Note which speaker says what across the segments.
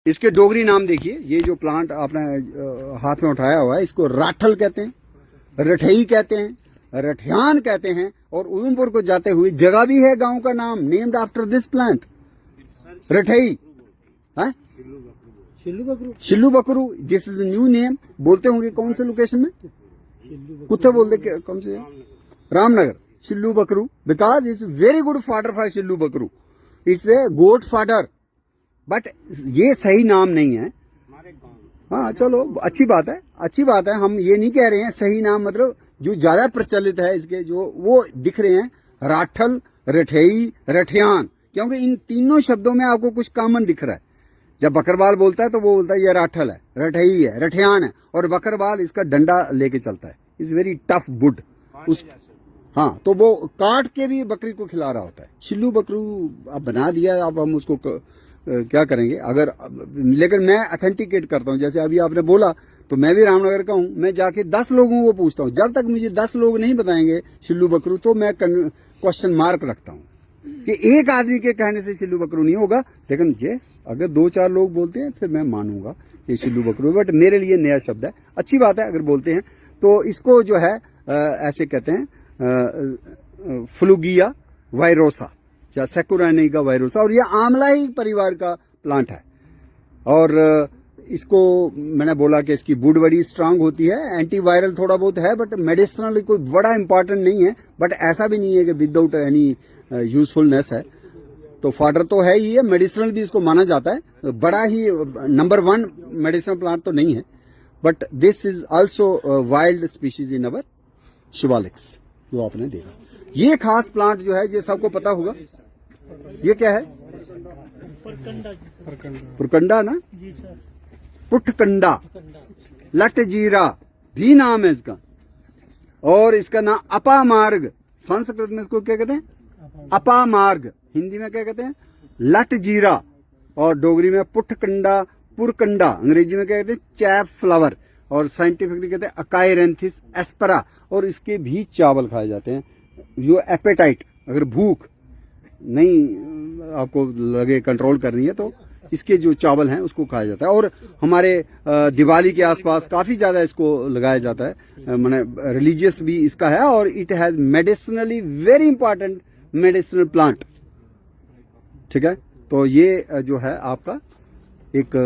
Speaker 1: इसके डोगरी नाम देखिए, ये जो प्लांट आपने हाथ में उठाया हुआ है इसको राठल कहते हैं, रठई कहते हैं, रठियान कहते हैं। और उधमपुर को जाते हुए जगह भी है गांव का नाम नेम्ड आफ्टर दिस प्लांट, रठई है, शिल्लू बकरू। This is new name. बोलते होंगे कौन से लोकेशन में, कुत्ते बोलते कौन से, रामनगर, शिल्लू बकरू, because it's very good fodder for शिल्लू बकरू, it's a goat fodder. But ये सही नाम नहीं है। हाँ चलो अच्छी बात है, अच्छी बात है। हम ये नहीं कह रहे हैं सही नाम, मतलब जो ज्यादा प्रचलित है इसके जो वो दिख रहे हैं, राठल, रठेई, रठियान, क्योंकि इन तीनों शब्दों में आपको कुछ कॉमन दिख रहा है। जब बकरवाल बोलता है तो वो बोलता है ये राठल है, रठेई है, रठियान है, और बकरवाल इसका डंडा लेके चलता है। इज वेरी टफ वुड उस, हाँ तो वो काट के भी बकरी को खिला रहा होता है। शिल्लू बकरू अब बना दिया, अब हम उसको क्या करेंगे अगर, लेकिन मैं ऑथेंटिकेट करता हूँ। जैसे अभी आपने बोला तो मैं भी रामनगर का हूँ, मैं जाके 10 लोगों को पूछता हूँ। जब तक मुझे 10 लोग नहीं बताएंगे शिल्लू बकरू तो मैं क्वेश्चन मार्क रखता हूँ कि एक आदमी के कहने से शिल्लू बकरू नहीं होगा। लेकिन अगर 2-4 लोग बोलते हैं फिर मैं मानूंगा कि शिल्लू बकरू, बट मेरे लिए नया शब्द है। अच्छी बात है अगर बोलते हैं तो। इसको जो है ऐसे कहते हैं फ्लूगिया वायरोसा या सेकुरानिका वायरोसा, और यह आंवला ही परिवार का प्लांट है। और इसको मैंने बोला कि इसकी वुड बड़ी स्ट्रांग होती है, एंटीवायरल थोड़ा बहुत है, बट मेडिसिनल कोई बड़ा इंपॉर्टेंट नहीं है। बट ऐसा भी नहीं है कि विदाउट एनी यूजफुलनेस है। तो फाडर तो है ही है, मेडिसिनल भी इसको माना जाता है। बड़ा ही नंबर 1 मेडिसिनल प्लांट तो नहीं है, but this is also wild species in our Shivaliks जो आपने देखा। ये खास प्लांट जो है ये सबको पता होगा। ये क्या है, पुरकंडा ना, पुटकंडा, लटजीरा भी नाम है इसका। और इसका नाम अपामार्ग, संस्कृत में इसको क्या कहते हैं, अपामार्ग, हिंदी में क्या कहते हैं, लटजीरा, और डोगरी में पुटकंडा, पुरकंडा, अंग्रेजी में क्या कहते हैं, चैप फ्लावर, और साइंटिफिकली कहते हैं अकाइरेंथिस एस्परा। और इसके भी चावल खाए जाते हैं। जो एपेटाइट, अगर भूख नहीं आपको लगे कंट्रोल करनी है तो इसके जो चावल हैं उसको खाया जाता है। और हमारे दिवाली के आसपास काफी ज्यादा इसको लगाया जाता है, माने रिलीजियस भी इसका है। और it has medicinally very important medicinal plant, ठीक है। तो ये जो है आपका एक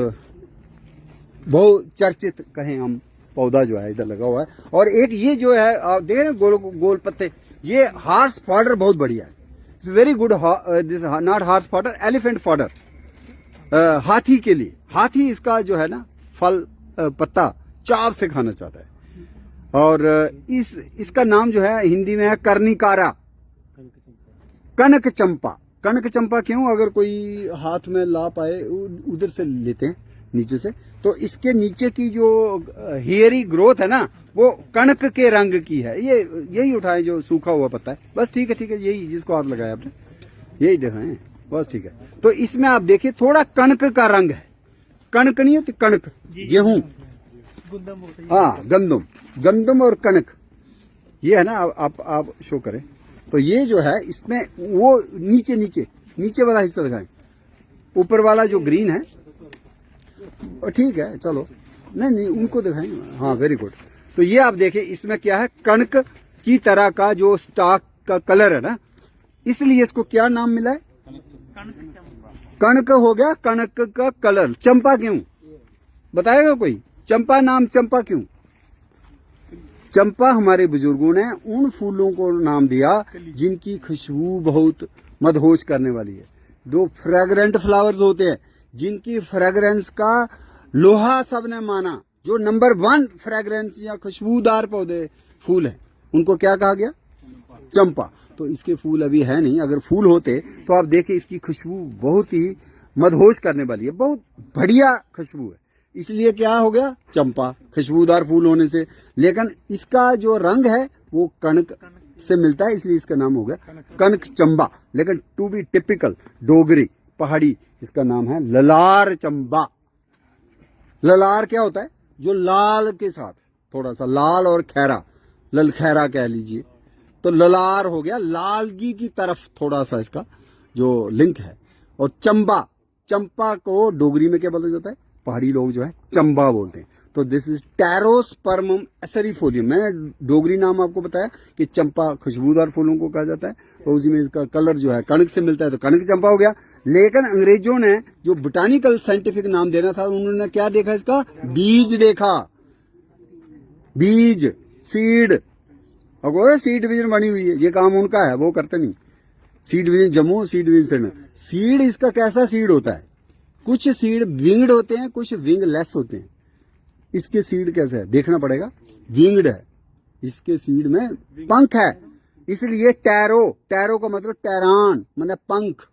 Speaker 1: बहुत चर्चित कहें हम पौधा जो है इधर लगा हुआ है। और एक ये जो है आप देख रहे हैं गोल गोल पत्ते, ये हार्स फॉडर बहुत बढ़िया है। It's very good, this not horse fodder, elephant fodder, हाथी के लिए। हाथी इसका जो है ना फल पत्ता चाव से खाना चाहता है। और इसका नाम जो है हिंदी में है कर्णिकारा, कनक चंपा। कनक चंपा क्यों, अगर कोई हाथ में ला पाए उधर से लेते हैं नीचे से, तो इसके नीचे की जो हेयरी ग्रोथ है ना वो कणक के रंग की है। ये यही उठाए जो सूखा हुआ पत्ता है, बस ठीक है, ठीक है, यही जिसको हाथ लगाया आपने यही दिखाएं, बस ठीक है। तो इसमें आप देखिए थोड़ा कणक का रंग है, कणक नहीं होती, कणक गेहूं, हाँ गंदम, गंदम और कणक ये है ना। आप शो करें तो ये जो है इसमें वो नीचे नीचे नीचे वाला हिस्सा दिखाएं, ऊपर वाला जो ग्रीन है ठीक है, चलो नहीं उनको दिखाएं, हाँ वेरी गुड। तो ये आप देखें इसमें क्या है, कणक की तरह का जो स्टॉक का कलर है ना, इसलिए इसको क्या नाम मिला है, कणक हो गया, कणक का कलर। चंपा क्यों बताएगा कोई, चंपा नाम चंपा क्यों? चंपा हमारे बुजुर्गों ने उन फूलों को नाम दिया जिनकी खुशबू बहुत मदहोश करने वाली है। दो फ्रेग्रेंट फ्लावर्स होते हैं जिनकी फ्रेग्रेंस का लोहा सबने माना, जो नंबर 1 फ्रेग्रेंस या खुशबूदार पौधे फूल हैं उनको क्या कहा गया, चंपा। तो इसके फूल अभी है नहीं, अगर फूल होते तो आप देखिए इसकी खुशबू बहुत ही मदहोश करने वाली है, बहुत बढ़िया खुशबू है, इसलिए क्या हो गया चंपा, खुशबूदार फूल होने से। लेकिन इसका जो रंग है वो कणक से मिलता है, इसलिए इसका नाम हो गया कनक चंबा। लेकिन टू बी टिपिकल डोगरी पहाड़ी इसका नाम है ललार चंबा। ललार क्या होता है, जो लाल के साथ थोड़ा सा लाल और खैरा, ललखैरा कह लीजिए, तो ललार हो गया लालगी की तरफ थोड़ा सा इसका जो लिंक है। और चंबा चंपा को डोगरी में क्या बोला जाता है? पहाड़ी लोग जो है चंबा बोलते हैं। तो दिस इज टेरोस्पर्मम एसेरिफोलियम। मैंने डोगरी नाम आपको बताया कि चंपा खुशबूदार फूलों को कहा जाता है, तो उसी में इसका कलर जो है कणक से मिलता है, तो कणक चंपा हो गया। लेकिन अंग्रेजों ने जो बोटानिकल साइंटिफिक नाम देना था, उन्होंने क्या देखा? इसका बीज देखा, बीज, सीड। और सीड डिवीजन बनी हुई है, ये काम उनका है, वो करते नहीं। Seed division Jammu, seed division seed. इसका कैसा सीड होता है? कुछ सीड विंग्ड होते हैं, कुछ विंगलेस होते हैं। इसके सीड कैसे है? देखना पड़ेगा। विंग्ड है, इसके सीड में पंख है, इसलिए टैरो। टैरो का मतलब टैरान, मतलब पंख।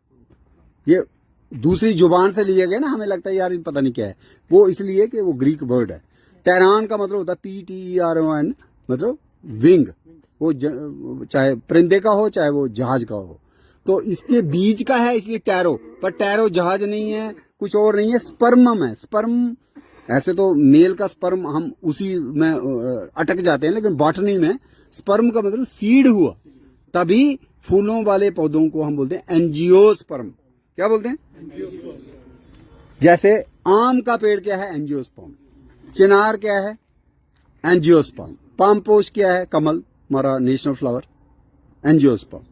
Speaker 1: ये दूसरी जुबान से लिया गया ना, हमें लगता है यार पता नहीं क्या है वो, इसलिए कि वो ग्रीक वर्ड है। टैरान का मतलब होता है PTERON, मतलब विंग। वो चाहे परिंदे का हो चाहे वो जहाज का हो। तो इसके बीज का है, इसलिए टैरो। पर टैरो जहाज नहीं है, कुछ और नहीं है, स्पर्मम है। स्पर्म, ऐसे तो मेल का स्पर्म हम उसी में अटक जाते हैं, लेकिन बॉटनी में स्पर्म का मतलब सीड हुआ। तभी फूलों वाले पौधों को हम बोलते हैं एंजियोस्पर्म। क्या बोलते हैं? जैसे आम का पेड़ क्या है? एंजियोस्पर्म। चिनार क्या है? एंजियोस्पर्म। पामपोश क्या है? कमल, हमारा नेशनल फ्लावर, एंजियोस्पर्म।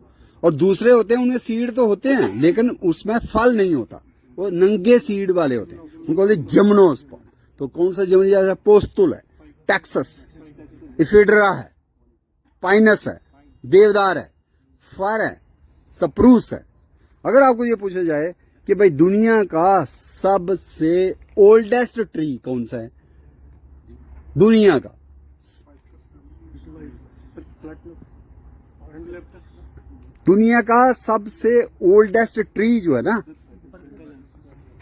Speaker 1: और दूसरे होते हैं, उनमें सीड तो होते हैं लेकिन उसमें फल नहीं होता, वो नंगे सीड वाले होते हैं, उनको बोलते हैं जिम्नोस्पर्म। तो कौन सा जिम्नो? जैसे पोस्तुल है, टैक्सस, इफिड्रा है, पाइनस है, देवदार है, फर है, सप्रूस है। अगर आपको ये पूछा जाए कि भाई दुनिया का सबसे ओल्डेस्ट ट्री कौन सा है दुनिया का? दुनिया का सबसे ओल्डेस्ट ट्री जो है ना,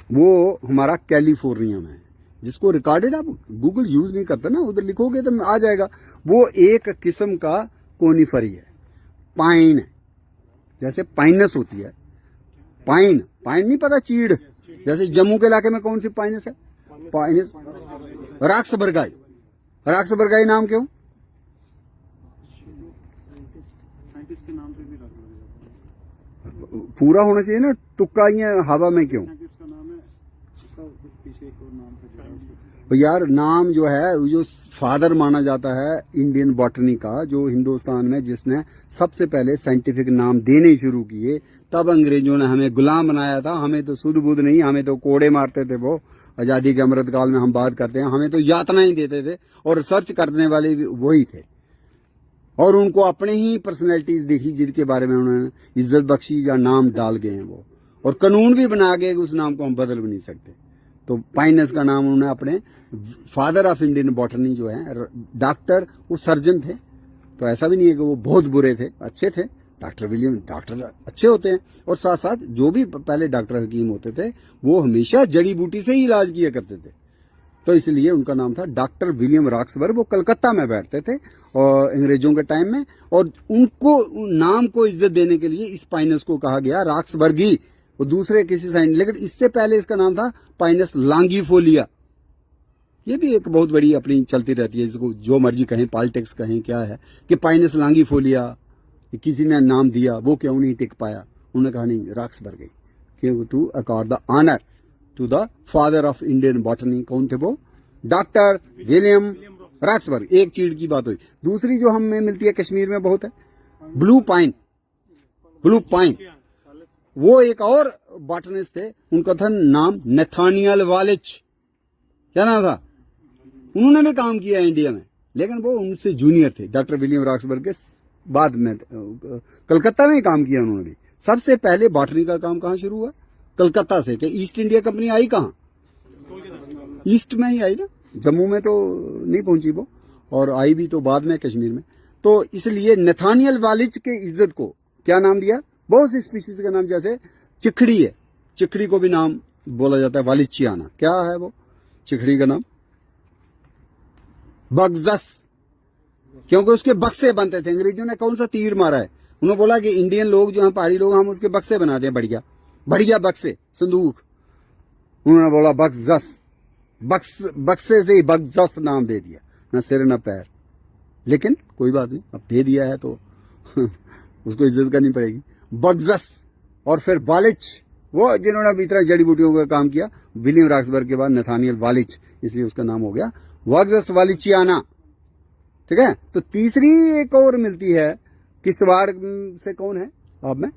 Speaker 1: वो हमारा कैलिफोर्निया में है, जिसको रिकॉर्डेड, आप गूगल यूज नहीं करते ना, उधर लिखोगे तो आ जाएगा। वो एक किस्म का कोनिफरी है, पाइन है। जैसे पाइनस होती है, पाइन, पाइन नहीं पता, चीड़। जैसे जम्मू के इलाके में कौन सी पाइनस है? पाइनस। राक्सबर्गाई। राक्सबर्गाई नाम क्यों? पूरा होना चाहिए ना, तुक्का ही है हवा में क्यों? यार नाम जो है, जो फादर माना जाता है इंडियन बॉटनी का, जो हिंदुस्तान में जिसने सबसे पहले साइंटिफिक नाम देने शुरू किए, तब अंग्रेजों ने हमें गुलाम बनाया था। हमें तो सुध बुध नहीं, हमें तो कोड़े मारते थे। वो आजादी के अमृत काल में हम बात करते हैं, हमें तो यातना ही देते थे, और रिसर्च करने वाले भी वही थे। और उनको अपने ही पर्सनैलिटीज देखी जिनके बारे में उन्होंने इज्जत बख्शी या नाम डाल गए हैं वो, और कानून भी बना गए कि उस नाम को हम बदल भी नहीं सकते। तो पाइनस का नाम उन्होंने अपने फादर ऑफ इंडियन बॉटनी जो है डॉक्टर, वो सर्जन थे। तो ऐसा भी नहीं है कि वो बहुत बुरे थे, अच्छे थे। डॉक्टर विलियम, डॉक्टर अच्छे होते हैं। और साथ साथ जो भी पहले डॉक्टर हकीम होते थे, वो हमेशा जड़ी बूटी से ही इलाज किया करते थे। तो इसलिए उनका नाम था डॉक्टर विलियम रॉक्सबर्ग। वो कलकत्ता में बैठते थे और अंग्रेजों के टाइम में, और उनको नाम को इज्जत देने के लिए इस पाइनस को कहा गया रॉक्सबर्गी। वो दूसरे किसी साइन, लेकिन इससे पहले इसका नाम था पाइनस लॉन्गिफोलिया। ये भी एक बहुत बड़ी अपनी चलती रहती है, इसको जो मर्जी कहें, पॉलिटिक्स कहें, क्या है कि पाइनस लॉन्गिफोलिया किसी ने नाम दिया, वो क्यों नहीं टिक पाया? उन्होंने कहा नहीं, रॉक्सबर्गी, कि to accord the honour to the father of Indian botany. कौन थे वो? Doctor William Roxburgh. एक चीड़ की बात हुई। दूसरी जो हमें मिलती है कश्मीर में बहुत है, ब्लू पाइन। ब्लू पाइन, वो एक और बॉटनिस्ट थे, उनका था नाम नथानियल वालिच। क्या नाम था? उन्होंने भी काम किया इंडिया में, लेकिन वो उनसे जूनियर थे डॉक्टर विलियम रॉक्सबर्ग के बाद में। कलकत्ता में ही काम किया उन्होंने भी। सबसे पहले बॉटनी का काम कहाँ शुरू हुआ? कलकत्ता से। कि ईस्ट इंडिया कंपनी आई कहाँ? ईस्ट में ही आई ना, जम्मू में तो नहीं पहुंची वो, और आई भी तो बाद में कश्मीर में। तो इसलिए नथानियल वालिच के इज्जत को क्या नाम दिया? बहुत सी स्पीशीज का नाम, जैसे चिखड़ी है, चिखड़ी को भी नाम बोला जाता है वालिचियाना। क्या है वो चिखड़ी का नाम? बगजस, क्योंकि उसके बक्से बनते थे। अंग्रेजों ने कौन सा तीर मारा है? उन्होंने बोला कि इंडियन लोग जो हैं, पहाड़ी लोग, हम उसके बक्से बनाते हैं, बढ़िया बढ़िया बक्से, संदूक। उन्होंने बोला बगजस, बक्से से ही बगजस नाम दे दिया, न सिर न पैर। लेकिन कोई बात नहीं, अब दे दिया है तो उसको इज्जत करनी पड़ेगी। बगजस। और फिर वालिच, वो जिन्होंने अभी तरह जड़ी बूटियों का काम किया, विलियम रॉक्सबर्ग के बाद नथानियल वालिच, इसलिए उसका नाम हो गया वॉक्सस वालिचियाना। ठीक है, तो तीसरी एक और मिलती है किश्तवाड़ से, कौन है आप में,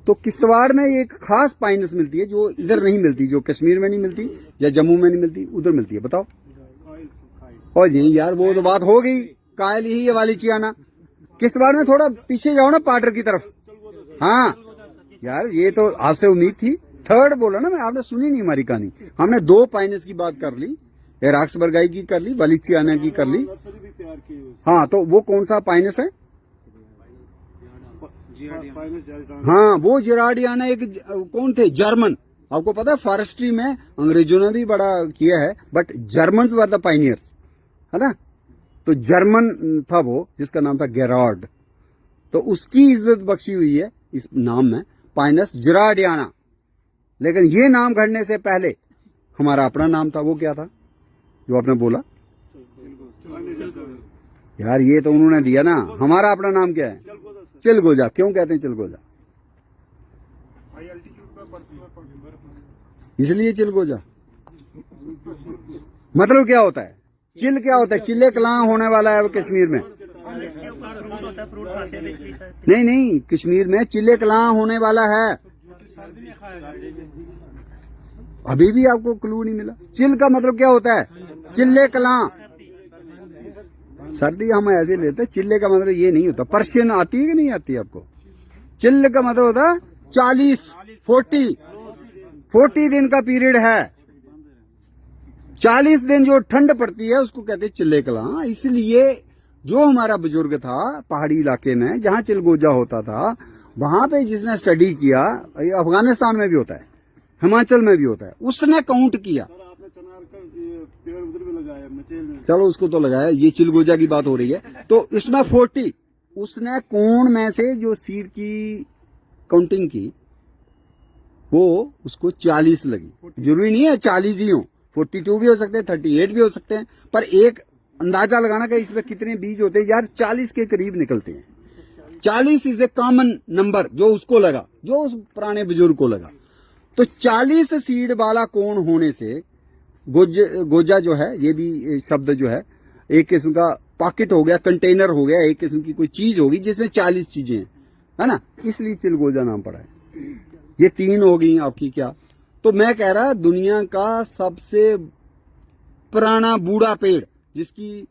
Speaker 1: तो किश्तवाड़ में एक खास पाइनस मिलती है जो इधर नहीं मिलती, जो कश्मीर में नहीं मिलती या जम्मू में नहीं मिलती, उधर मिलती है। बताओ। और यही यार वो तो बात हो गई, कायल यही है वालिचियाना। किश्तवाड़ में थोड़ा पीछे जाओ ना, पाटर की तरफ। हाँ यार, ये तो आपसे उम्मीद थी, थर्ड बोला ना मैं, आपने सुनी नहीं हमारी कहानी। हमने 2 पाइनस की बात कर ली, रॉक्सबर्गाई की कर ली, वालिचियाना की कर ली। हाँ, तो वो कौन सा पाइनस है? हाँ, वो जिराडियाना एक कौन थे, जर्मन। आपको पता है फॉरेस्ट्री में अंग्रेजों ने भी बड़ा किया है, but Germans were the Pioneers, है ना। तो जर्मन था वो, जिसका नाम था गेरार्ड, तो उसकी इज्जत बख्शी हुई है इस नाम में, पाइनस जिराडियाना। लेकिन ये नाम घड़ने से पहले हमारा अपना नाम था, वो क्या था जो आपने बोला यार? ये तो उन्होंने दिया ना, हमारा अपना नाम क्या है? चिलगोजा। क्यों कहते हैं चिलगोजा? इसलिए चिलगोजा। मतलब क्या होता है? चिल क्या होता है? चिल्ले कलां होने वाला है वो कश्मीर में। नहीं नहीं, कश्मीर में चिल्ले कलां होने वाला है। अभी भी आपको क्लू नहीं मिला। चिल का मतलब क्या होता है? चिल्ले कलां। सर्दी हम ऐसे लेते हैं, चिल्ले का मतलब ये नहीं होता। पर्शियन आती है कि नहीं आती है आपको? चिल्ले का मतलब होता है 40 दिन का पीरियड है। 40 दिन जो ठंड पड़ती है उसको कहते हैं चिल्ले कलां। इसलिए जो हमारा बुजुर्ग था पहाड़ी इलाके में, जहां चिलगोजा होता था, वहां पे जिसने स्टडी किया, अफगानिस्तान में भी होता है, हिमाचल में भी होता है, उसने काउंट किया। चलो उसको तो लगाया, ये चिलगोजा की बात हो रही है। तो इसमें 40, उसने कोण में से जो सीड की काउंटिंग की, वो उसको 40 लगी। जरूरी नहीं है 40 ही हो, 42 भी हो सकते हैं, 38 भी हो सकते हैं, पर एक अंदाजा लगाना कि इसमें कितने बीज होते हैं यार, 40 के करीब निकलते हैं। 40 इज ए कॉमन नंबर जो उसको लगा, जो उस पुराने बुजुर्ग को लगा। तो 40 सीड वाला कोण होने से गोजा जो है, ये भी शब्द जो है एक किस्म का पॉकेट हो गया, कंटेनर हो गया, एक किस्म की कोई चीज होगी जिसमें 40 चीजें हैं, है ना, इसलिए चिलगोजा नाम पड़ा है। ये 3 हो गई आपकी। क्या तो मैं कह रहा, दुनिया का सबसे पुराना बूढ़ा पेड़, जिसकी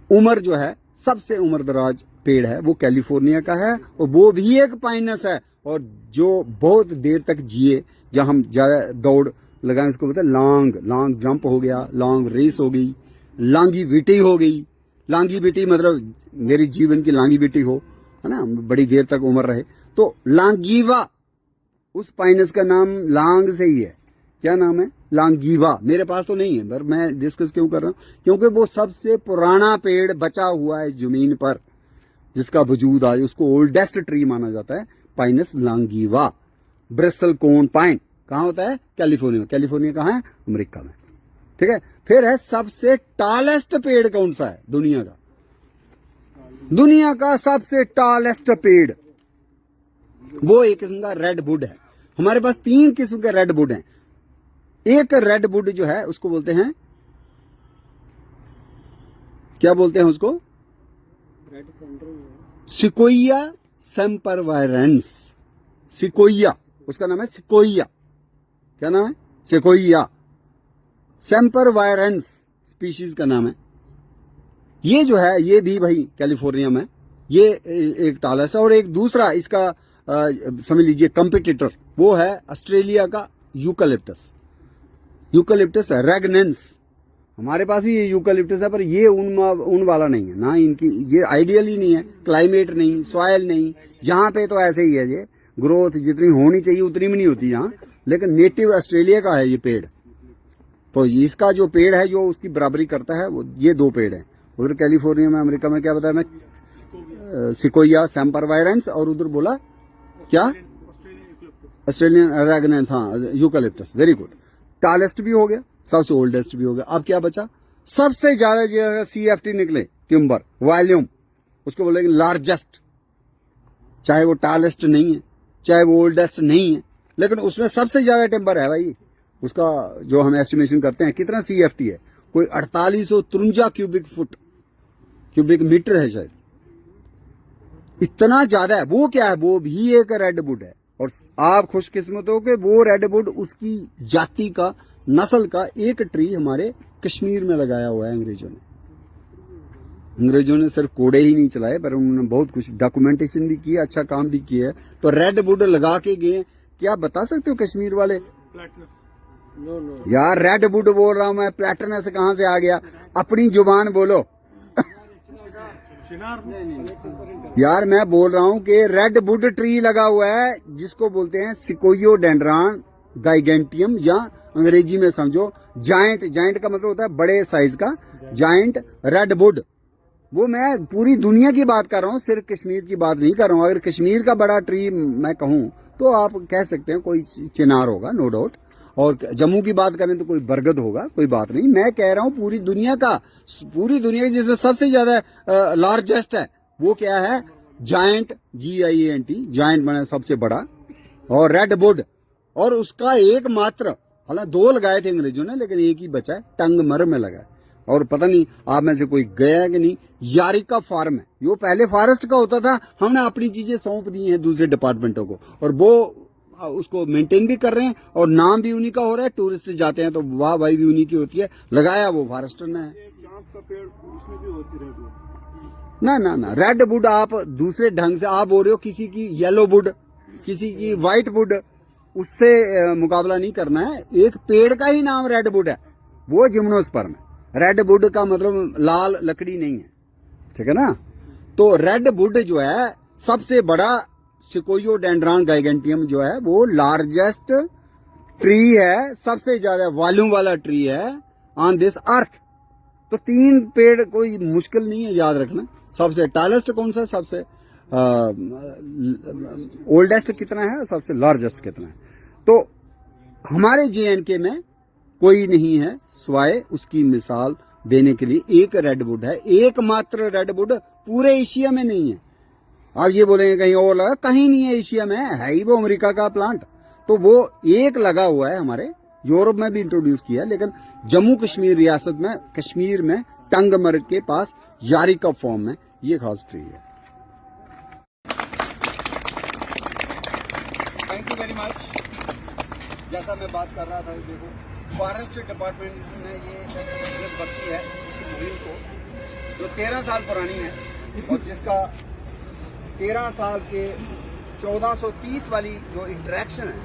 Speaker 1: उम्र जो है सबसे उम्र दराज पेड़ है, वो कैलिफोर्निया का है, और वो भी एक पाइनस है, और जो बहुत देर तक जिए, जहां हम ज्यादा दौड़ लगाएं, उसको बोलते हैं लॉन्ग जंप हो गया, लॉन्ग रेस हो गई, लांगी विटी हो गई। लांगी विटी मतलब मेरी जीवन की लांगी विटी हो, है ना, बड़ी देर तक उम्र रहे। तो लांगीवा, उस पाइनस का नाम लांग से ही है। क्या नाम है? लांगीवा। मेरे पास तो नहीं है, पर मैं डिस्कस क्यों कर रहा हूं? क्योंकि वो सबसे पुराना पेड़ बचा हुआ है जमीन पर, जिसका वजूद आज, उसको ओल्डेस्ट ट्री माना जाता है, पाइनस लांगीवा। ब्रिसल कोन पाइन कहां होता है? कैलिफोर्निया में। कैलिफोर्निया कहां है? अमेरिका में। ठीक है। फिर है सबसे टॉलेस्ट पेड़ कौन सा है दुनिया का? दुनिया का सबसे टॉलेस्ट पेड़, वो एक किस्म का रेड वुड है। हमारे पास 3 किस्म के रेड वुड हैं। एक रेड वुड जो है उसको बोलते हैं, क्या बोलते हैं उसको? सिकोइया सेम्परवायरेंस। सिकोइया, उसका नाम है सिकोइया। क्या नाम है? सिकोइया सेम्परवायरेंस स्पीशीज का नाम है। ये जो है, ये भी भाई कैलिफोर्निया में, ये एक टॉलेस्ट है। और एक दूसरा इसका समझ लीजिए कंपिटिटर, वो है ऑस्ट्रेलिया का यूकलिप्टस। यूकलिप्टस रेगनेंस। हमारे पास भी ये यूकलिप्टस है, पर ये ऊन वाला नहीं है ना, इनकी ये आइडियल ही नहीं है, क्लाइमेट नहीं, सॉयल नहीं, यहाँ पे तो ऐसे ही है। ये ग्रोथ जितनी होनी चाहिए उतनी भी नहीं होती यहाँ, लेकिन नेटिव ऑस्ट्रेलिया का है ये पेड़। तो इसका जो पेड़ है जो उसकी बराबरी करता है, वो ये 2 पेड़ है। उधर कैलिफोर्निया में, अमेरिका में क्या बताया मैं? सिकोइया सेम्परवायरेंस, और उधर बोला क्या? ऑस्ट्रेलियन रेगनेंस। हाँ, यूकलिप्टस। Very good. टॉलेस्ट भी हो गया, सबसे ओल्डेस्ट भी हो गया। अब क्या बचा? सबसे ज्यादा जो CFT निकले, टिम्बर वॉल्यूम, उसको बोलेंगे लार्जेस्ट। चाहे वो टॉलेस्ट नहीं है, चाहे वो ओल्डेस्ट नहीं है, लेकिन उसमें सबसे ज्यादा टिम्बर है भाई। उसका जो हम एस्टिमेशन करते हैं कितना CFT है, कोई 4853 क्यूबिक मीटर है शायद, इतना ज्यादा है। वो क्या है, वो भी एक रेडवुड है। और आप खुशकिस्मत हो कि वो रेडवुड उसकी जाति का, नस्ल का एक ट्री हमारे कश्मीर में लगाया हुआ है अंग्रेजों ने। अंग्रेजों ने सिर्फ कोड़े ही नहीं चलाए, पर उन्होंने बहुत कुछ डॉक्यूमेंटेशन भी किया, अच्छा काम भी किया है। तो रेडवुड लगा के गए। क्या बता सकते हो कश्मीर वाले? यार रेडवुड बोल रहा हूं मैं, प्लैटिनस कहां से आ गया? अपनी जुबान बोलो। यार मैं बोल रहा हूं कि रेडवुड ट्री लगा हुआ है, जिसको बोलते हैं सिकोयोडेंड्रॉन गाइगेंटियम, या अंग्रेजी में समझो जायंट। जायंट का मतलब होता है बड़े साइज का, जायंट रेडवुड। वो मैं पूरी दुनिया की बात कर रहा हूँ, सिर्फ कश्मीर की बात नहीं कर रहा हूँ। अगर कश्मीर का बड़ा ट्री मैं कहूँ तो आप कह सकते हैं कोई चिनार होगा, नो डाउट। और जम्मू की बात करें तो कोई बरगद होगा, कोई बात नहीं। मैं कह रहा हूँ पूरी दुनिया का, जिसमें सबसे ज्यादा लार्जेस्ट है वो क्या है? जायंट, GIANT, जायंट माने सबसे बड़ा, और रेडवुड। और उसका एकमात्र, हालांकि 2 लगाए थे अंग्रेजों ने, लेकिन एक ही बचा है, टंगमर में लगा है। और पता नहीं आप में से कोई गया है कि नहीं, यारिका फार्म है, यो पहले फॉरेस्ट का होता था। हमने अपनी चीजें सौंप दी हैं दूसरे डिपार्टमेंटों को, और वो उसको मेंटेन भी कर रहे हैं, और नाम भी उन्हीं का हो रहा है। टूरिस्ट जाते हैं तो वाह भाई भी उन्हीं की होती है, लगाया वो फॉरेस्टर ने है। ना रेडवुड आप दूसरे ढंग से आप बोल रहे हो, किसी की येलो वुड, किसी की व्हाइट वुड, उससे मुकाबला नहीं करना है। एक पेड़ का ही नाम रेडवुड है, वो जिम्नोस्पर्म है। रेडवुड का मतलब लाल लकड़ी नहीं है, ठीक है ना? तो रेडवुड जो है सबसे बड़ा, सिकोयोडेंड्रॉन गाइगेंटियम जो है वो लार्जेस्ट ट्री है, सबसे ज्यादा वॉल्यूम वाला ट्री है ऑन दिस अर्थ। तो 3 पेड़ कोई मुश्किल नहीं है याद रखना। सबसे टॉलेस्ट कौन सा, सबसे ओल्डेस्ट कितना है, सबसे लार्जेस्ट कितना है? तो हमारे JNK में कोई नहीं है स्वाय उसकी मिसाल देने के लिए। एक रेडवुड है, एकमात्र रेडवुड, पूरे एशिया में नहीं है। आप ये बोलेंगे कहीं और लगा, कहीं नहीं है एशिया में, है ही वो अमेरिका का प्लांट। तो वो एक लगा हुआ है, हमारे यूरोप में भी इंट्रोड्यूस किया, लेकिन जम्मू कश्मीर रियासत में, कश्मीर में टंगमर के पास यारिका फॉर्म में ये खास ट्री है। Thank you very much. जैसा मैं बात कर रहा था, देखो फॉरेस्ट डिपार्टमेंट ने ये बख्शी है इस मुहिम को, जो 13 साल पुरानी है, और जिसका 13 साल के 1430 वाली जो इंटरेक्शन है,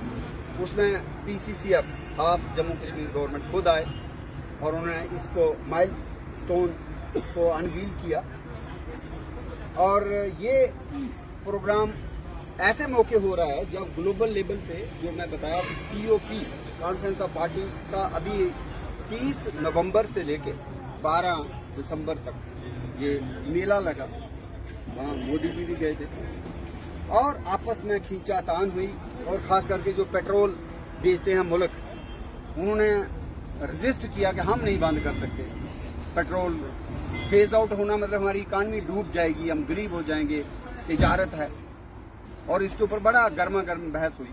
Speaker 1: उसमें PCCF, आप जम्मू कश्मीर गवर्नमेंट खुद आए और उन्होंने इसको माइलस्टोन को अनवील किया। और ये प्रोग्राम ऐसे मौके हो रहा है जब ग्लोबल लेवल पे, जो मैं बताया COP, कॉन्फ्रेंस ऑफ पार्टीज का, अभी 30 नवंबर से लेके 12 दिसंबर तक ये मेला लगा। वहाँ मोदी जी भी गए थे, और आपस में खींचातान हुई। और खास करके जो पेट्रोल बेचते हैं मुल्क, उन्होंने रजिस्ट किया कि हम नहीं बंद कर सकते पेट्रोल। फेज आउट होना मतलब हमारी इकानमी डूब जाएगी, हम गरीब हो जाएंगे, तिजारत है। और इसके ऊपर बड़ा गर्मा गर्म बहस हुई।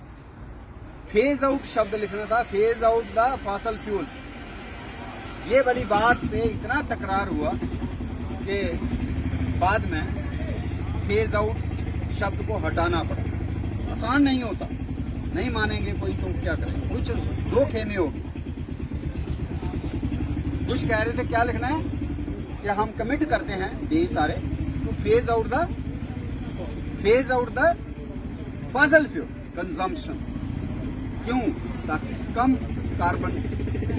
Speaker 1: फेज आउट शब्द लिखना था, phase out the fossil fuels. ये वाली बात पे इतना तकरार हुआ कि बाद में फेज आउट शब्द को हटाना पड़ा। आसान नहीं होता, नहीं मानेंगे कोई तो क्या करें। कुछ 2 खेमे होगी। कुछ कह रहे थे क्या लिखना है कि हम कमिट करते हैं देश सारे, तो phase out the fossil fuels consumption. क्यों? ताकि कम कार्बन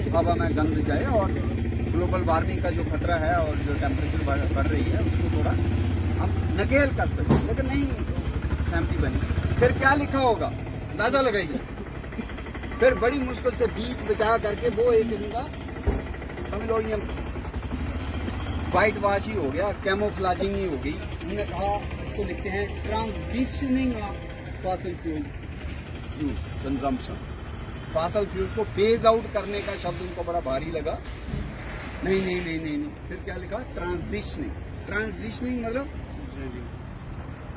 Speaker 1: हवा में गंद जाए, और ग्लोबल वार्मिंग का जो खतरा है और जो टेम्परेचर बढ़ रही है उसको थोड़ा हम नकेल कर सकते। लेकिन नहीं सहमति बनी। फिर क्या लिखा होगा अंदाजा लगाइए। फिर बड़ी मुश्किल से बीच बचा करके वो एक किस्म का समझ लो ये व्हाइट वॉश ही हो गया, कैमोफ्लाजिंग ही हो गई। उन्होंने कहा, इसको लिखते हैं transitioning of fossil fuels use consumption. Fossil fuels को फेज आउट करने का शब्द उनको बड़ा भारी लगा। नहीं। फिर क्या लिखा? ट्रांजिशनिंग मतलब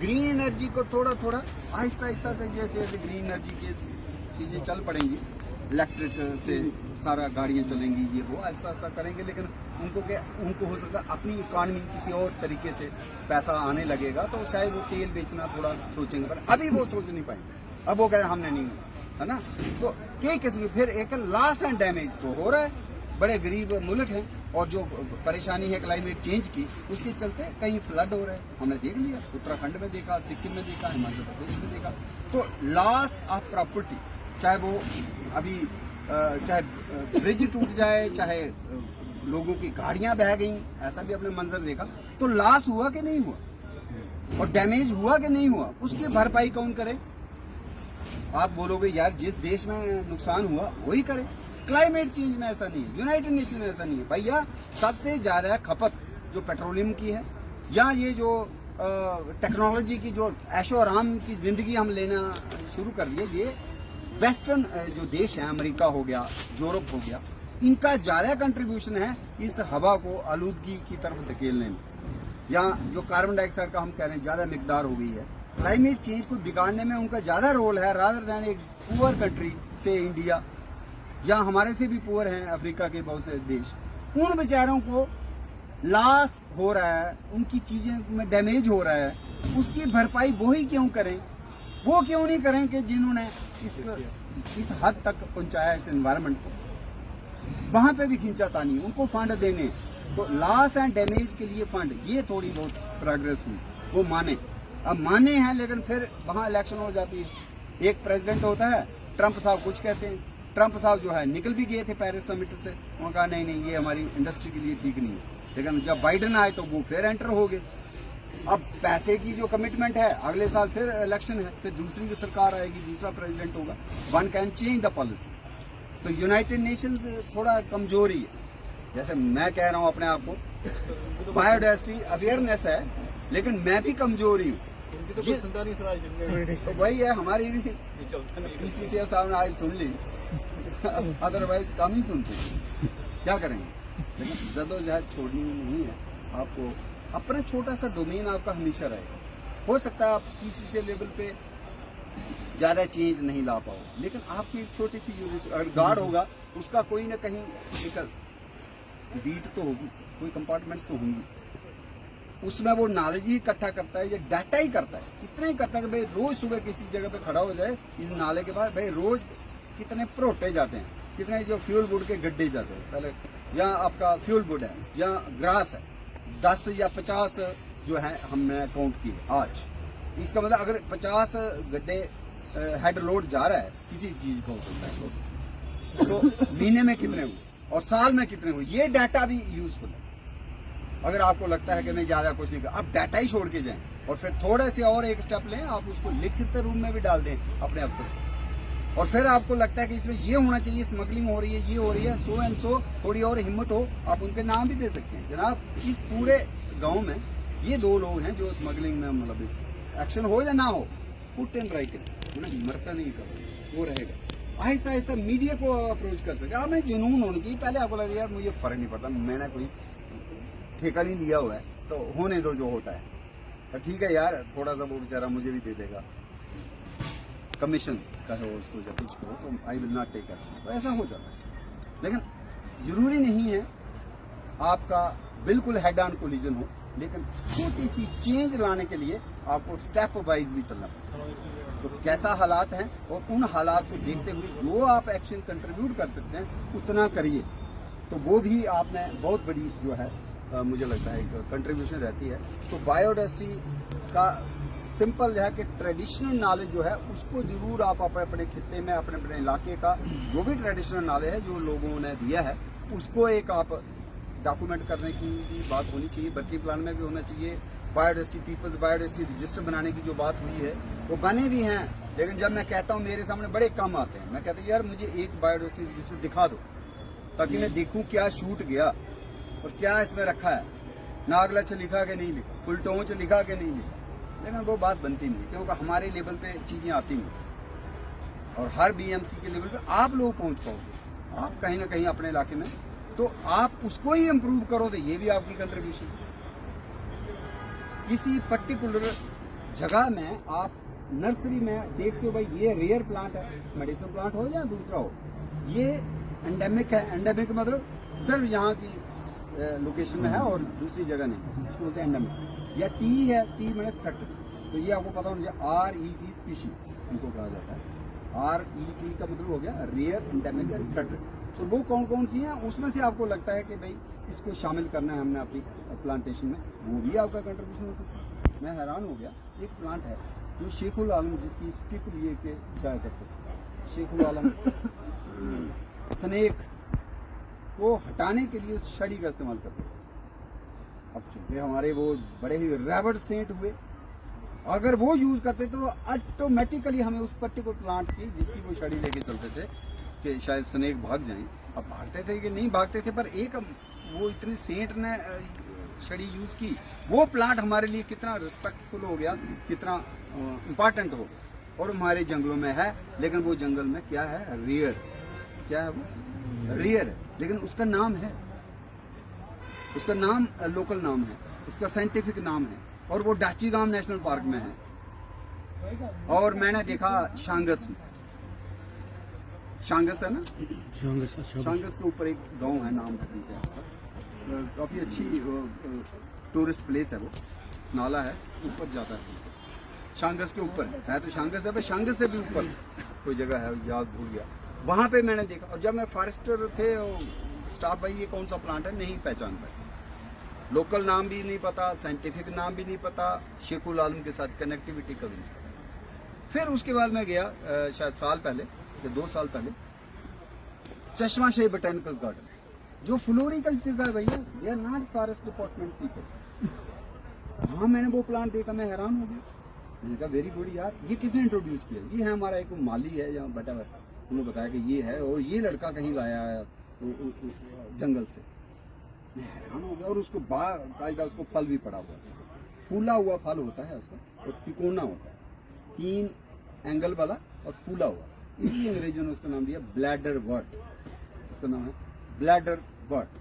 Speaker 1: ग्रीन एनर्जी को थोड़ा थोड़ा आहिस्ता आहिस्ता से, जैसे जैसे ग्रीन एनर्जी के चीज़ें चल पड़ेंगी, इलेक्ट्रिक से सारा गाड़ियाँ चलेंगी, ये वो ऐसा ऐसा करेंगे, लेकिन उनको हो सकता है अपनी इकॉनमी किसी और तरीके से पैसा आने लगेगा तो शायद वो तेल बेचना थोड़ा सोचेंगे, पर अभी वो सोच नहीं पाएंगे। अब वो कहते हमने नहीं, है ना। तो कई किस्म फिर एक लॉस एंड डैमेज तो हो रहा है, बड़े गरीब मुल्क हैं और जो परेशानी है क्लाइमेट चेंज की उसके चलते कहीं फ्लड हो रहे हैं, हमने देख लिया, उत्तराखंड में देखा, सिक्किम में देखा, हिमाचल प्रदेश में देखा। तो लॉस ऑफ प्रॉपर्टी, चाहे वो अभी चाहे ब्रिज टूट जाए, चाहे लोगों की गाड़ियां बह गई, ऐसा भी अपने मंजर देखा, तो लॉस हुआ कि नहीं हुआ और डैमेज हुआ कि नहीं हुआ, उसकी भरपाई कौन करे। आप बोलोगे यार जिस देश में नुकसान हुआ वही करे, क्लाइमेट चेंज में ऐसा नहीं है, यूनाइटेड नेशन में ऐसा नहीं है भैया। सबसे ज्यादा खपत जो पेट्रोलियम की है या ये जो टेक्नोलॉजी की जो ऐशो आराम की जिंदगी हम लेना शुरू कर लिए, ये वेस्टर्न जो देश है, अमेरिका हो गया, यूरोप हो गया, इनका ज्यादा कंट्रीब्यूशन है इस हवा को आलूदगी की तरफ धकेलने में, या जो कार्बन डाइऑक्साइड का हम कह रहे हैं ज्यादा मिकदार हो गई है, क्लाइमेट चेंज को बिगाड़ने में उनका ज्यादा रोल है, रादर दैन एक पुअर कंट्री से इंडिया या हमारे से भी पुअर हैं अफ्रीका के बहुत से देश, उन बेचारों को लॉस हो रहा है, उनकी चीजें में डैमेज हो रहा है, उसकी भरपाई वो ही क्यों करें, वो क्यों नहीं करें कि जिन्होंने इस हद तक पहुंचाया इस एनवायरनमेंट को, वहां पे भी खींचातानी, उनको फंड देने। तो लॉस एंड डैमेज के लिए फंड, ये थोड़ी बहुत प्रोग्रेस हुई, वो माने, अब माने हैं, लेकिन फिर वहां इलेक्शन हो जाती है, एक प्रेसिडेंट होता है, ट्रंप साहब कुछ कहते हैं, ट्रंप साहब जो है निकल भी गए थे पेरिस समिट से, उन्होंने कहा नहीं नहीं ये हमारी इंडस्ट्री के लिए ठीक नहीं है, लेकिन जब बाइडेन आए तो वो फिर एंटर हो गए। अब पैसे की जो कमिटमेंट है, अगले साल फिर इलेक्शन है, फिर दूसरी की सरकार आएगी, दूसरा प्रेसिडेंट होगा, one can change the policy. तो यूनाइटेड नेशंस थोड़ा कमजोरी है, जैसे मैं कह रहा हूं अपने आप को बायोडाइवर्सिटी अवेयरनेस है, लेकिन मैं भी कमजोरी हूँ, तो वही है हमारी भी पीसीसी साहब ने आज सुन ली, अदरवाइज कम ही सुनते, क्या करेंगे। लेकिन जद्दोजहद छोड़नी नहीं है, आपको अपना छोटा सा डोमेन आपका हमेशा रहेगा। हो सकता है आप पीसीसी लेवल पे ज्यादा चेंज नहीं ला पाओ, लेकिन आपकी एक छोटी सी यूनिवर्सिटी अगर गार्ड होगा, उसका कोई ना कहीं निकल बीट तो होगी, कोई कंपार्टमेंट्स तो होंगी, उसमें वो नॉलेज ही इकट्ठा करता है या डाटा ही करता है, इतना ही करता है कि भाई रोज सुबह किसी जगह पे खड़ा हो जाए इस नाले के बाद, भाई रोज कितने प्रोटे जाते हैं, कितने जो फ्यूल वुड के गड्ढे जाते हैं, पहले या आपका फ्यूल वुड है या ग्रास है, 10 या 50 जो है हमने काउंट किए आज। इसका मतलब अगर 50 गड्ढे हेड लोड जा रहा है किसी चीज का, हो सकता है तो महीने में कितने हुए और साल में कितने हुए, ये डाटा भी यूजफुल है। अगर आपको लगता है कि मैं ज्यादा कुछ नहीं कर, आप डाटा ही छोड़ के जाएं और फिर थोड़े से और एक स्टेप लें, आप उसको लिखित रूप में भी डाल दें अपने अफसर को, और फिर आपको लगता है कि इसमें ये होना चाहिए, स्मगलिंग हो रही है, ये हो रही है, सो एंड सो, थोड़ी और हिम्मत हो, आप उनके नाम भी दे सकते हैं, जनाब इस पूरे गांव में ये 2 लोग हैं जो स्मगलिंग में मुलविस, एक्शन हो या ना हो, पुट इन राइटिंग, मरता नहीं कर वो रहेगा। आहिस्ता आहिस्ता मीडिया को अप्रोच कर सकते, आप में जुनून होनी चाहिए। पहले आपको लगेगा यार मुझे फर्क नहीं पड़ता, मैंने कोई ठेका नहीं लिया हुआ है, तो होने दो जो होता है, तो ठीक है यार, थोड़ा सा वो बेचारा मुझे भी दे देगा, कमीशन कहो उसको या कुछ कहो, तो I will not take action, तो ऐसा हो जाता है। लेकिन जरूरी नहीं है आपका बिल्कुल हेड ऑन कोलिजन हो, लेकिन छोटी सी चेंज लाने के लिए आपको स्टेप वाइज भी चलना पड़ेगा। तो कैसा हालात हैं और उन हालात को देखते हुए जो आप एक्शन कंट्रीब्यूट कर सकते हैं उतना करिए, तो वो भी आप में बहुत बड़ी जो है मुझे लगता है एक कंट्रीब्यूशन रहती है। तो बायोडाइवर्सिटी का सिंपल है कि ट्रेडिशनल नॉलेज जो है उसको जरूर आप अपने अपने खित्ते में, अपने अपने इलाके का जो भी ट्रेडिशनल नॉलेज है जो लोगों ने दिया है, उसको एक आप डॉक्यूमेंट करने की भी बात होनी चाहिए, वर्किंग प्लान में भी होना चाहिए। बायोडाइवर्सिटी पीपल्स बायोडाइवर्सिटी रजिस्टर बनाने की जो बात हुई है वो बने भी हैं, लेकिन जब मैं कहता हूँ मेरे सामने बड़े कम आते हैं। मैं कहता हूँ यार मुझे एक बायोडाइवर्सिटी रजिस्टर दिखा दो ताकि मैं देखूँ क्या शूट गया और क्या इसमें रखा है, नागलच लिखा के नहीं लिखा, उल्टोंच लिखा के नहीं लिखा, लेकिन वो बात बनती नहीं क्योंकि हमारे लेवल पे चीजें आती नहीं और हर बीएमसी के लेवल पे आप लोग पहुंच पाओगे, आप कहीं ना कहीं अपने इलाके में, तो आप उसको ही इम्प्रूव करो, तो ये भी आपकी कंट्रीब्यूशन। किसी पर्टिकुलर जगह में आप नर्सरी में देखते हो भाई, ये रेयर प्लांट है, मेडिसिन प्लांट हो या दूसरा हो, ये एंडेमिक है। एंडेमिक मतलब सिर्फ यहाँ की लोकेशन में है और दूसरी जगह नहीं, उसको बोलते हैं एंडेमिक। या टी है, टी मैंने थ्रेटन, तो ये आपको पता होना चाहिए, RET स्पीशीज इनको कहा जाता है। RET का मतलब हो गया रेयर, एंडेमिक एंड थ्रेटन। तो वो कौन कौन सी हैं, उसमें से आपको लगता है कि भाई इसको शामिल करना है हमने अपनी प्लांटेशन में, वो भी आपका कंट्रीब्यूशन हो सकता है। मैं हैरान हो गया, एक प्लांट है जो शेखुल आलम जिसकी स्टिक लिए के जाया करते थे, शेखुल आलम स्नेक को हटाने के लिए उस छड़ी का इस्तेमाल करते थे। अब चूंकि हमारे वो बड़े ही रैबड सेंट हुए, अगर वो यूज करते तो ऑटोमेटिकली हमें उस पर्टिकुलर प्लांट की जिसकी वो छड़ी लेके चलते थे कि शायद स्नेक भाग जाएं। अब भागते थे कि नहीं भागते थे, पर एक वो इतनी सेंट ने छड़ी यूज की, वो प्लांट हमारे लिए कितना रिस्पेक्टफुल हो गया, कितना इम्पोर्टेंट हो गया, और हमारे जंगलों में है। लेकिन वो जंगल में क्या है, रेयर। क्या है वो, रेयर है, लेकिन उसका नाम है, उसका नाम लोकल नाम है, उसका साइंटिफिक नाम है, और वो डाचीगाम नेशनल पार्क में है। और मैंने देखा शांगस में, शांगस है ना, शांगस के ऊपर एक गांव है, नाम है, काफी अच्छी टूरिस्ट प्लेस है, वो नाला है, ऊपर जाता है, शांगस के ऊपर है। तो शांगस है, पर शांगस से भी ऊपर कोई जगह है, याद भूल गया, वहां पे मैंने देखा। और जब मैं फॉरेस्टर थे, स्टाफ भाई ये कौन सा प्लांट है नहीं पहचान पाए, लोकल नाम भी नहीं पता, साइंटिफिक नाम भी नहीं पता, शेखुल आलम के साथ कनेक्टिविटी कभी नहीं पता। फिर उसके बाद मैं गया शायद साल पहले या 2 साल पहले, चश्मा शाही बोटेनिकल गार्डन, जो फ्लोरिकल्चर का है भैया, they are not forest department people. हाँ, मैंने वो प्लांट देखा, मैं हैरान हो गया। मैंने कहा वेरी गुड यार, ये किसने इंट्रोड्यूस किया? जी है हमारा एक माली है या बटा, उन्होंने बताया कि ये है, और ये लड़का कहीं लाया है जंगल से। मैं हैरान हो गया। और उसको बाकायदा उसको फल भी पड़ा हुआ है, फूला हुआ फल होता है उसका, और तिकोना होता है, 3 एंगल वाला और फूला हुआ, इसलिए अंग्रेजों ने उसका नाम दिया ब्लैडर वर्ट। उसका नाम है ब्लैडर वर्ट।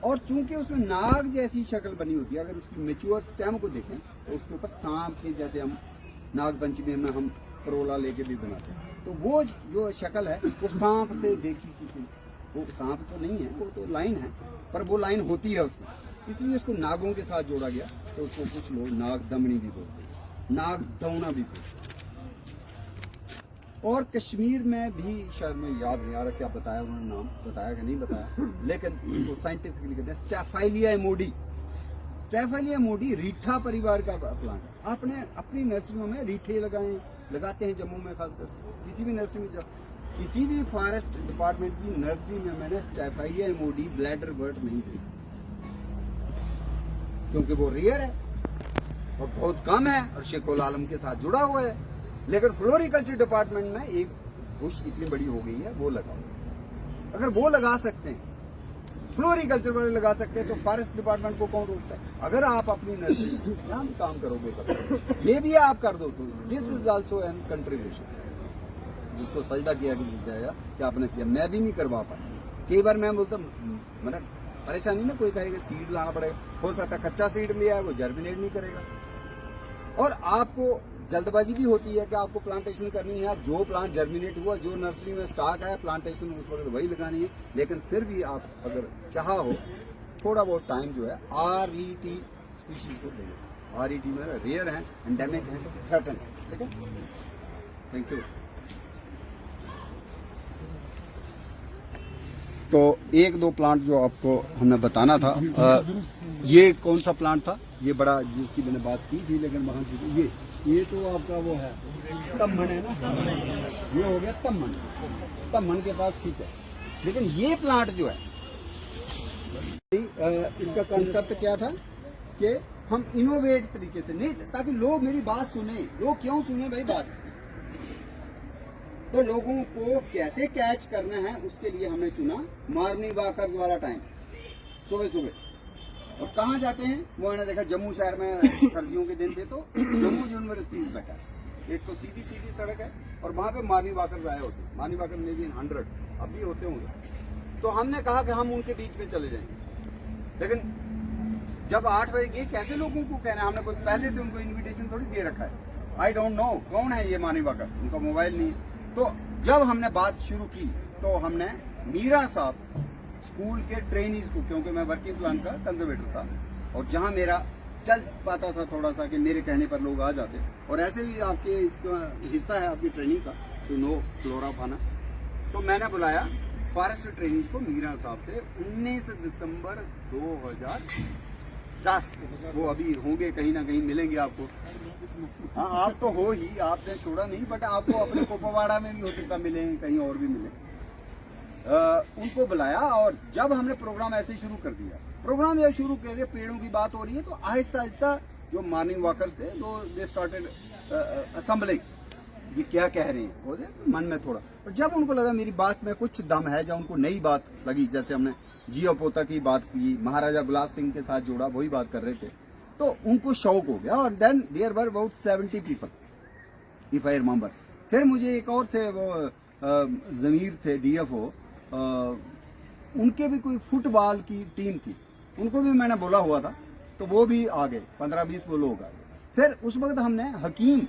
Speaker 1: और चूंकि उसमें नाग जैसी शक्ल बनी होती है, अगर उसकी मेच्योर स्टेम को देखें तो उसके ऊपर सांप के जैसे, हम नाग पंचमी में हम परोला लेके भी बनाते हैं, तो वो जो शक्ल है वो सांप से देखी किसी, वो सांप तो नहीं है, वो तो लाइन है, पर वो लाइन होती है उसमें, इसलिए उसको नागों के साथ जोड़ा गया। तो उसको कुछ लोग नाग दमनी भी बोलते हैं, नाग दौना भी बोलते हैं। और कश्मीर में भी शायद मैं याद नहीं आ रहा क्या बताया उन्होंने, नाम बताया कि नहीं बताया, लेकिन उसको साइंटिफिकली कहते हैं स्टेफाइलिया एमोडी। स्टेफाइलिया एमोडी रीठा परिवार का प्लांट है। आपने अपनी नर्सरियों में रीठे लगाते हैं, जम्मू में खासकर, किसी भी नर्सरी में जाओ, किसी भी फॉरेस्ट डिपार्टमेंट की नर्सरी में मैंने स्टेफाइलिया एमोडी ब्लैडर वर्ट नहीं देखा, क्योंकि वो रेयर है और बहुत कम है और शेखुल आलम के साथ जुड़ा हुआ है। लेकिन फ्लोरिकल्चर डिपार्टमेंट में एक बुश इतनी बड़ी हो गई है, वो लगाओ। अगर वो लगा सकते हैं, फ्लोरिकल्चर वाले लगा सकते हैं, तो फॉरेस्ट डिपार्टमेंट को कौन रोकता है? अगर आप अपनी नर्सरी यहाँ भी काम करोगे, ये भी आप कर दो, तो this is also an contribution, जिसको सजदा किया जाएगा कि आपने किया। मैं भी नहीं करवा पाया, कई बार मैं बोलता, मैंने परेशानी ना, कोई कहेगा सीड लाना पड़ेगा, हो सकता है कच्चा सीड लिया है वो जर्मिनेट नहीं करेगा, और आपको जल्दबाजी भी होती है कि आपको प्लांटेशन करनी है। आप जो प्लांट जर्मिनेट हुआ, जो नर्सरी में स्टॉक है, प्लांटेशन उस वक्त वही लगानी है। लेकिन फिर भी आप अगर चाहा हो, थोड़ा बहुत टाइम जो है RET स्पीशीज को देंगे। RET में रेयर है, एंडेमिक है, थ्रेटन है। ठीक है, थैंक यू। तो 1-2 प्लांट जो आपको हमने बताना था, ये कौन सा प्लांट था, ये बड़ा जिसकी मैंने बात की थी, लेकिन वहां ये तो आपका वो है तम्मन है ना, ये हो गया तम्मन, तम्मन के पास ठीक है। लेकिन ये प्लांट जो है, इसका कंसेप्ट क्या था कि हम इनोवेट तरीके से, नहीं ताकि लोग मेरी बात सुने। लोग क्यों सुने भाई बात, तो लोगों को कैसे कैच करना है, उसके लिए हमने चुना मॉर्निंग वॉकर्स वाला टाइम, सुबह सुबह। और कहाँ जाते हैं वो मैंने देखा, जम्मू शहर में सर्दियों के दिन थे तो जम्मू यूनिवर्सिटीज बैठा, एक तो सीधी सड़क है, और वहां पे मॉर्निंग वॉकर्स आए होते हैं, मॉर्निंग वॉकर्स में भी 100 अभी होते होंगे। तो हमने कहा कि हम उनके बीच में चले जाएंगे। लेकिन जब 8 बजे गए, कैसे लोगों को कहना है, हमने कोई पहले से उनको इन्विटेशन थोड़ी दे रखा है। आई डोंट नो कौन है ये मानी वाकर, उनका मोबाइल नहीं है। तो जब हमने बात शुरू की तो हमने मीरा साहब स्कूल के ट्रेनीज को, क्योंकि मैं वर्किंग प्लान का कंजर्वेटर था और जहां मेरा चल पाता था थोड़ा सा कि मेरे कहने पर लोग आ जाते, और ऐसे भी आपके इसका हिस्सा है आपकी ट्रेनिंग का टू नो फ्लोरा फाना, तो मैंने बुलाया फॉरेस्ट ट्रेनिंग को मीरा साहब से 19 दिसंबर 2010। वो अभी होंगे कहीं ना कहीं, मिलेंगे आपको। हाँ आप तो हो ही, आपने छोड़ा नहीं, बट आपको अपने कोपवाड़ा में भी हो सकता मिले, कहीं और भी मिले। उनको बुलाया और जब हमने प्रोग्राम ऐसे शुरू कर दिया, प्रोग्राम ये शुरू कर दिया, पेड़ों की बात हो रही है, तो आहिस्ता आहिस्ता जो मॉर्निंग वॉकर्स थे वो दे स्टार्टेड असेंबलिंग, ये क्या कह रहे हैं, वो मन में थोड़ा। और जब उनको लगा मेरी बात में कुछ दम है, जब उनको नई बात लगी, जैसे हमने जियो पोता की बात की, महाराजा गुलाब सिंह के साथ जोड़ा, वही बात कर रहे थे, तो उनको शौक हो गया। और then there were about 70 people if I remember. फिर मुझे एक और थे, वो जमीर थे डीएफओ, उनके भी कोई फुटबॉल की टीम थी, उनको भी मैंने बोला हुआ था, तो वो भी आ गए, 15-20 वो लोग आ गए। फिर उस वक्त हमने हकीम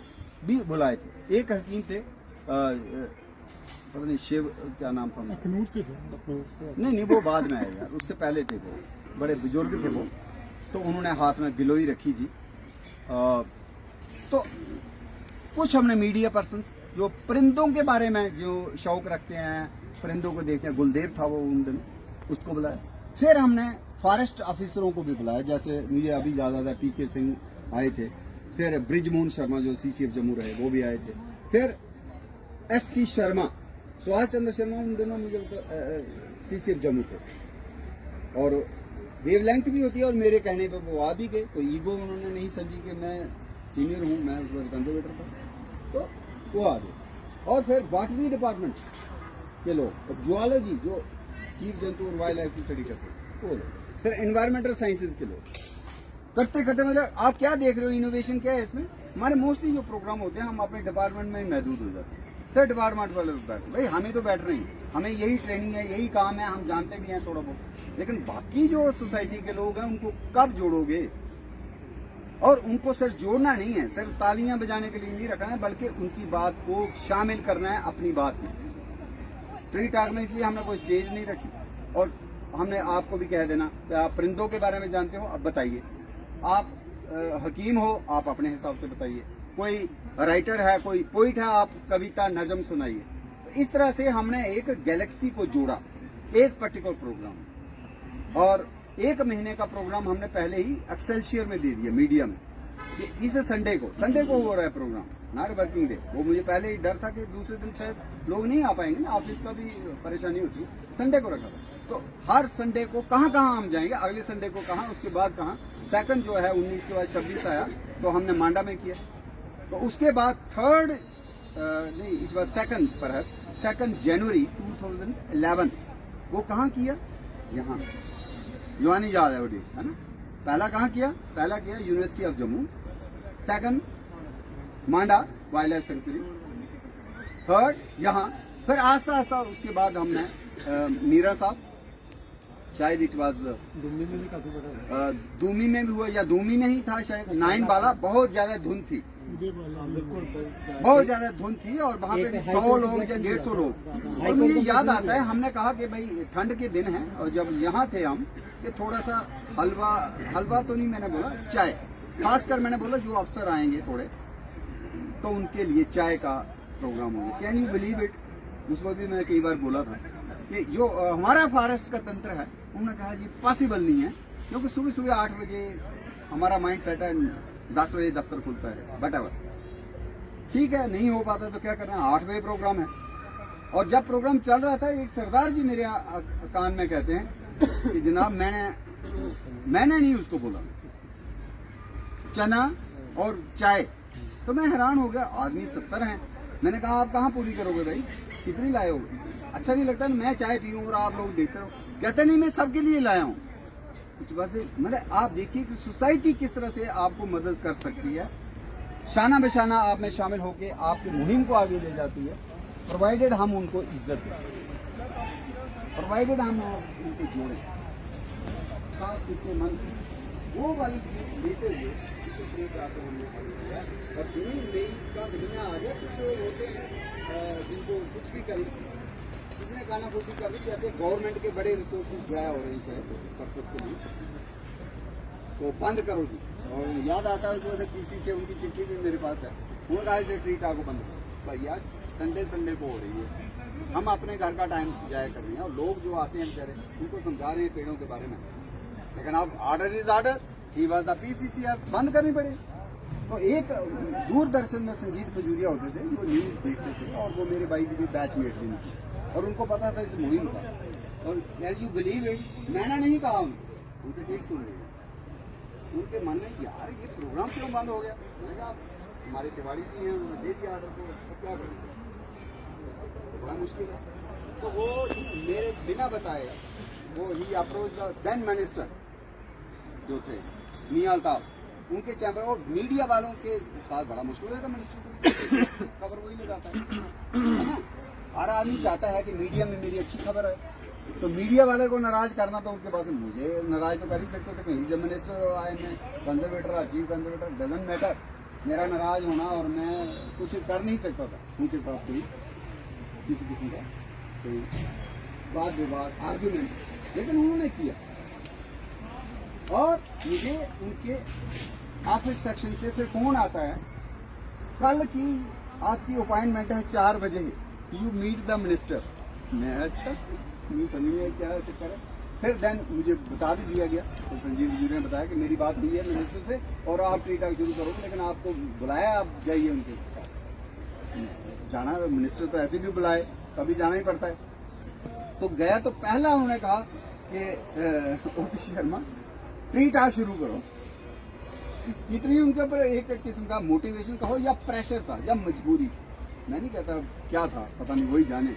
Speaker 1: भी बुलाए थे, एक हकीम थे पता नहीं शिव क्या नाम था, नहीं वो बाद में आए यार, उससे पहले थे, वो बड़े बुजुर्ग थे वो, तो उन्होंने हाथ में गिलोई रखी थी। तो कुछ हमने मीडिया पर्सन्स जो परिंदों के बारे में जो शौक रखते हैं, परिंदों को देखते हैं, गुलदेव था वो उन दिनों, उसको बुलाया। फिर हमने फॉरेस्ट ऑफिसरों को भी बुलाया, जैसे मुझे अभी ज्यादा था पीके सिंह आए थे, फिर ब्रिजमोहन शर्मा जो सीसीएफ जम्मू रहे वो भी आए थे, फिर एससी शर्मा, सुभाष चंद्र शर्मा उन दिनों मुझे सीसीएफ जम्मू थे, और वेवलेंथ भी होती है, और मेरे कहने पर वो आ भी गए, कोई ईगो उन्होंने नहीं समझी कि मैं सीनियर हूँ, मैं उस वक्त कंजर्वेटर था, तो वो आ गए। और फिर बॉटनी डिपार्टमेंट के लोग, जुआलॉजी जो जीव जंतु और वाइल्ड लाइफ की स्टडी करते हैं वो लोग, फिर एनवायरमेंटल साइंसेज के लोग, करते करते मतलब आप क्या देख रहे हो, इनोवेशन क्या है इसमें। हमारे मोस्टली जो प्रोग्राम होते हैं हम अपने डिपार्टमेंट में ही महदूद हो जाते हैं, सर डिपार्टमेंट वाले बैठ, भाई हमें तो बैठ रही है, हमें यही ट्रेनिंग है, यही काम है, हम जानते भी हैं थोड़ा बहुत, लेकिन बाकी जो सोसाइटी के लोग हैं उनको कब जोड़ोगे। और उनको सिर्फ जोड़ना नहीं है, सिर्फ तालियां बजाने के लिए नहीं रखना है, बल्कि उनकी बात को शामिल करना है अपनी बात में। ट्री टॉक में इसलिए हमने कोई स्टेज नहीं रखी, और हमने आपको भी कह देना कि आप परिंदों के बारे में जानते हो, अब बताइए। आप हकीम हो, आप अपने हिसाब से बताइए। कोई राइटर है, कोई पोइट है, आप कविता नज़म सुनाइए। तो इस तरह से हमने एक गैलेक्सी को जोड़ा, एक पर्टिकुलर प्रोग्राम, और 1 महीने का प्रोग्राम हमने पहले ही एक्सेलशियर में दे दिया, मीडिया में, कि इस संडे को हो रहा है प्रोग्राम, नॉट वर्किंग डे। वो मुझे पहले ही डर था कि दूसरे दिन शायद लोग नहीं आ पाएंगे ना, ऑफिस का भी परेशानी होती, संडे को रखा था। तो हर संडे को कहाँ हम जाएंगे, अगले संडे को कहाँ, उसके बाद कहाँ। सेकंड जो है 19 के बाद 26 आया, तो हमने मांडा में किया। तो उसके बाद थर्ड नहीं, इट वॉज सेकंड जनवरी 2011, वो कहाँ किया, यहाँ युवानी याद है वो डे, है ना। पहला कहाँ किया, पहला किया university of Jammu, second Manda wild life sanctuary, third यहाँ। फिर आस्ता आस्ता उसके बाद हमने मीरा साहब, शायद इट वाज दूमी में भी काफी बड़ा, दूमी में भी हुआ या दूमी में ही था शायद, 9 वाला बहुत ज्यादा धुंध थी, बहुत ज्यादा धुंध थी, और वहाँ पे भी 100 लोग या 150 लोग। और मुझे याद आता है हमने कहा कि भाई ठंड के दिन है, और जब यहाँ थे हम कि थोड़ा सा हलवा तो नहीं मैंने बोला, चाय, खासकर मैंने बोला जो अफसर आएंगे थोड़े, तो उनके लिए चाय का प्रोग्राम होगा। कैन यू बिलीव इट, उस वक्त भी मैं कई बार बोला था कि जो हमारा फॉरेस्ट का तंत्र है, उन्होंने कहा जी पॉसिबल नहीं है, क्योंकि सुबह 8 बजे हमारा माइंड सेट है, 10 बजे दफ्तर खुलता है, बट ठीक है, नहीं हो पाता तो क्या करना, 8 बजे प्रोग्राम है। और जब प्रोग्राम चल रहा था, एक सरदार जी मेरे कान में कहते हैं कि जनाब मैंने नहीं उसको बोला, चना और चाय। तो मैं हैरान हो गया, आदमी 70 हैं। मैंने कहा आप कहाँ पूरी करोगे भाई, कितनी लाए हो, अच्छा नहीं लगता मैं चाय पीऊँ और आप लोग देखते रहो। कहते नहीं, मैं सबके लिए लाया हूँ। कुछ वैसे मतलब आप देखिए कि सोसाइटी किस तरह से आपको मदद कर सकती है, शाना बेशाना आप में शामिल होकर आपकी मुहिम को आगे ले जाती है, प्रोवाइडेड हम उनको इज्जत दें, प्रोवाइडेड हम उनको जोड़ें, साफ सुथरे मन से वो वाली चीज लेते हुए इसी तरीके आपको हमने खाली किया। और जून मई का महीना आ गया, कुछ लोग होते हैं जिनको कुछ भी करें, किसी ने खाना कोशिश कर दी, जैसे गवर्नमेंट के बड़े रिसोर्सेज जाया हो रहे हैं शायद इस पर्पज के लिए, तो बंद करो जी। और याद आता है उस वक्त पीसी से उनकी चिट्ठी भी मेरे पास है, उन्होंने कहा इसे ट्रीट आपको बंद करो। भैया संडे को हो रही है, हम अपने घर का टाइम जाया कर रहे हैं, और लोग जो आते हैं बेचारे उनको समझा रहे हैं पेड़ों के बारे में, लेकिन अब order is order, he was the PCCR, बंद करनी पड़ी। तो एक दूरदर्शन में संजीत खजूरिया होते थे, वो न्यूज देखते थे, और वो मेरे भाई की बैचमेट भी थी, और उनको पता था इस मुहिम का। और यू बिलीव इट, मैंने नहीं कहा उनके ठीक सुन रहे, उनके मन में यार ये प्रोग्राम क्यों बंद हो गया। मैंने कहा हमारे तिवाड़ी जी हैं, उन्होंने दे दिया ऑर्डर को, तो क्या करेंगे, बड़ा मुश्किल है। तो वो मेरे बिना बताए वो ही अप्रोच द देन मिनिस्टर जो थे मियां अल्ताफ, उनके चैम्बर, और मीडिया वालों के साथ बड़ा मुश्किल है मिनिस्टर को, खबर वही लगाता है ना। हर आदमी चाहता है कि मीडिया में मेरी अच्छी खबर है, तो मीडिया वाले को नाराज करना तो उनके पास, मुझे नाराज तो कर ही सकते थे, कहीं से मिनिस्टर आई में conservator, chief conservator, doesn't matter, मेरा नाराज होना, और मैं कुछ कर नहीं सकता था उनके साथ कोई किसी किसी का कोई वाद विवाद आर्ग्यूमेंट, लेकिन उन्होंने किया। और मुझे उनके ऑफिस सेक्शन से फिर फोन आता है, कल की आपकी अपॉइंटमेंट है 4 बजे, यू मीट द मिनिस्टर। मैं अच्छा मुझे समझ नहीं आया क्या चक्कर है। फिर देन मुझे बता भी दिया गया, तो संजीव जी ने बताया कि मेरी बात हुई है मिनिस्टर से, और आप ट्रीट शुरू करोगे, लेकिन आपको बुलाया, आप जाइए उनके पास। जाना मिनिस्टर तो ऐसे भी बुलाए, कभी जाना ही पड़ता है। तो गया, तो पहला उन्होंने कहा कि ओपी शर्मा ट्रीट शुरू करो। इतनी उनके ऊपर एक किस्म का मोटिवेशन कहो या प्रेशर था या मजबूरी, मैं नहीं कहता क्या था, पता नहीं, वही जाने।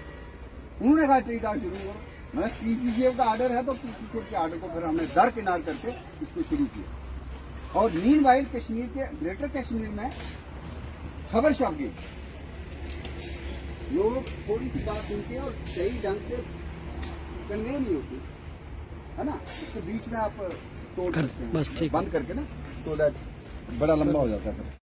Speaker 1: उन्होंने कहा ट्रीट शुरू करो। मैं पीसीसीएफ का ऑर्डर है, तो पीसीसीएफ के ऑर्डर को फिर हमने दरकिनार करके इसको शुरू किया। और मीनवाइल कश्मीर के ग्रेटर कश्मीर में खबर छप गई, लोग थोड़ी सी बात सुनते हैं और सही ढंग से कन्वे नहीं होती है ना, इसके बीच में आप तोड़ सकते हैं, बंद करके ना, सो दैट बड़ा लंबा हो जाता है।